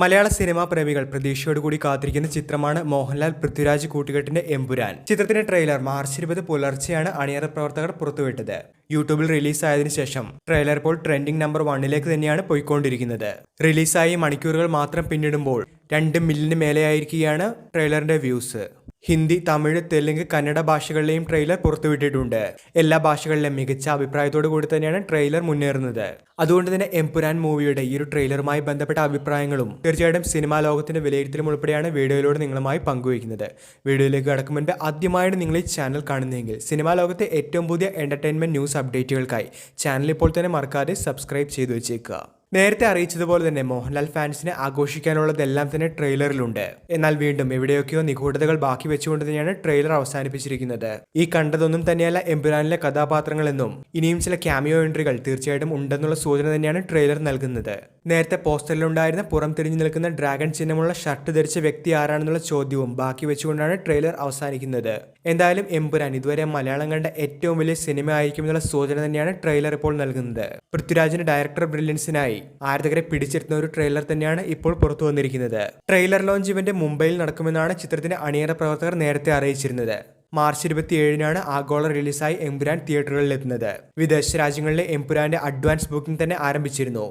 മലയാള cinema പ്രേമികൾ പ്രതീക്ഷയോടുകൂടി കാത്തിരിക്കുന്ന ചിത്രമാണ് മോഹൻലാൽ പൃഥ്വിരാജ് കൂട്ടുകെട്ടിന്റെ എമ്പുരാൻ. ചിത്രത്തിന്റെ ട്രെയിലർ മാർച്ച് 20 പുലർച്ചെയാണ് അണിയറ പ്രവർത്തകർ പുറത്തുവിട്ടത്. യൂട്യൂബിൽ റിലീസായതിനു ശേഷം ട്രെയിലർ ഇപ്പോൾ ട്രെൻഡിംഗ് നമ്പർ 1ലേക്ക് തന്നെയാണ് പോയിക്കൊണ്ടിരിക്കുന്നത്. റിലീസായി മണിക്കൂറുകൾ മാത്രം പിന്നിടുമ്പോൾ 2 മില്യന് മേലെയായിരിക്കുകയാണ് ട്രെയിലറിന്റെ വ്യൂസ്. ഹിന്ദി, തമിഴ്, തെലുങ്ക്, കന്നഡ ഭാഷകളിലെയും ട്രെയിലർ പുറത്തുവിട്ടിട്ടുണ്ട്. എല്ലാ ഭാഷകളിലും മികച്ച അഭിപ്രായത്തോടു കൂടി തന്നെയാണ് ട്രെയിലർ മുന്നേറുന്നത്. അതുകൊണ്ട് തന്നെ എമ്പുരാൻ മൂവിയുടെ ഈ ഒരു ട്രെയിലറുമായി ബന്ധപ്പെട്ട അഭിപ്രായങ്ങളും തീർച്ചയായിട്ടും സിനിമാ ലോകത്തിന്റെ വിലയിരുത്തലും ഉൾപ്പെടെയാണ് വീഡിയോയിലൂടെ നിങ്ങളുമായി പങ്കുവയ്ക്കുന്നത്. വീഡിയോയിലേക്ക് കടക്കും മുൻപ് ആദ്യമായിട്ട് നിങ്ങൾ ഈ ചാനൽ കാണുന്നതെങ്കിൽ സിനിമാ ലോകത്തെ ഏറ്റവും പുതിയ എന്റർടൈൻമെന്റ് ന്യൂസ് അപ്ഡേറ്റുകൾക്കായി ചാനൽ ഇപ്പോൾ തന്നെ മറക്കാതെ സബ്സ്ക്രൈബ് ചെയ്തു വെച്ചേക്കുക. നേരത്തെ അറിയിച്ചതുപോലെ തന്നെ മോഹൻലാൽ ഫാൻസിനെ ആഘോഷിക്കാനുള്ളതെല്ലാം തന്നെ ട്രെയിലറിലുണ്ട്. എന്നാൽ വീണ്ടും എവിടെയൊക്കെയോ നിഗൂഢതകൾ ബാക്കി വെച്ചുകൊണ്ട് തന്നെയാണ് ട്രെയിലർ അവസാനിപ്പിച്ചിരിക്കുന്നത്. ഈ കണ്ടതൊന്നും തന്നെയല്ല എമ്പുരാനിലെ കഥാപാത്രങ്ങളെന്നും ഇനിയും ചില ക്യാമിയോ എൻട്രികൾ തീർച്ചയായിട്ടും ഉണ്ടെന്നുള്ള സൂചന തന്നെയാണ് ട്രെയിലർ നൽകുന്നത്. നേരത്തെ പോസ്റ്ററിലുണ്ടായിരുന്ന പുറം തിരിഞ്ഞു നിൽക്കുന്ന ഡ്രാഗൺ ചിഹ്നമുള്ള ഷർട്ട് ധരിച്ച വ്യക്തി ആരാണെന്നുള്ള ചോദ്യവും ബാക്കി വെച്ചുകൊണ്ടാണ് ട്രെയിലർ അവസാനിക്കുന്നത്. എന്തായാലും എമ്പുരാൻ ഇതുവരെ മലയാളം കണ്ട ഏറ്റവും വലിയ സിനിമ ആയിരിക്കുമെന്നുള്ള സൂചന തന്നെയാണ് ട്രെയിലർ ഇപ്പോൾ നൽകുന്നത്. പൃഥ്വിരാജിന്റെ ഡയറക്ടർ ബ്രില്യൻസിനായി ആരാധകരെ പിടിച്ചിരുന്ന ഒരു ട്രെയിലർ തന്നെയാണ് ഇപ്പോൾ പുറത്തു വന്നിരിക്കുന്നത്. ട്രെയിലർ ലോഞ്ച് ഇവന്റ് മുംബൈയിൽ നടക്കുമെന്നാണ് ചിത്രത്തിന്റെ അണിയറ പ്രവർത്തകർ നേരത്തെ അറിയിച്ചിരുന്നത്. മാർച്ച് 27 ആഗോള റിലീസായി എമ്പുരാൻ തിയേറ്ററുകളിൽ എത്തുന്നത്. വിദേശ രാജ്യങ്ങളിലെ എമ്പുരാന്റെ അഡ്വാൻസ് ബുക്കിംഗ് തന്നെ ആരംഭിച്ചിരുന്നു.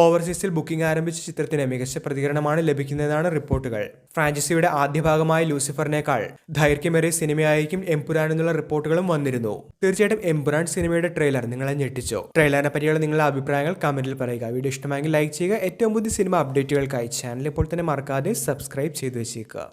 ഓവർസീസിൽ ബുക്കിംഗ് ആരംഭിച്ച ചിത്രത്തിന് മികച്ച പ്രതികരണമാണ് ലഭിക്കുന്നതെന്നാണ് റിപ്പോർട്ടുകൾ. ഫ്രാഞ്ചൈസിയുടെ ആദ്യ ഭാഗമായ ലൂസിഫറിനേക്കാൾ ദൈർഘ്യമേറിയ സിനിമയായിരിക്കും എമ്പുരാൻ എന്നുള്ള റിപ്പോർട്ടുകളും വന്നിരുന്നു. തീർച്ചയായിട്ടും എമ്പുരാൻ സിനിമയുടെ ട്രെയിലർ നിങ്ങളെ ഞെട്ടിച്ചോ? ട്രെയിലറിനെ പറ്റിയുള്ള നിങ്ങളുടെ അഭിപ്രായങ്ങൾ കമന്റിൽ പറയുക. വീഡിയോ ഇഷ്ടമായെങ്കിൽ ലൈക്ക് ചെയ്യുക. ഏറ്റവും പുതിയ സിനിമ അപ്ഡേറ്റുകൾക്കായി ചാനൽ ഇപ്പോൾ തന്നെ മറക്കാതെ സബ്സ്ക്രൈബ് ചെയ്തു വെച്ചേക്കുക.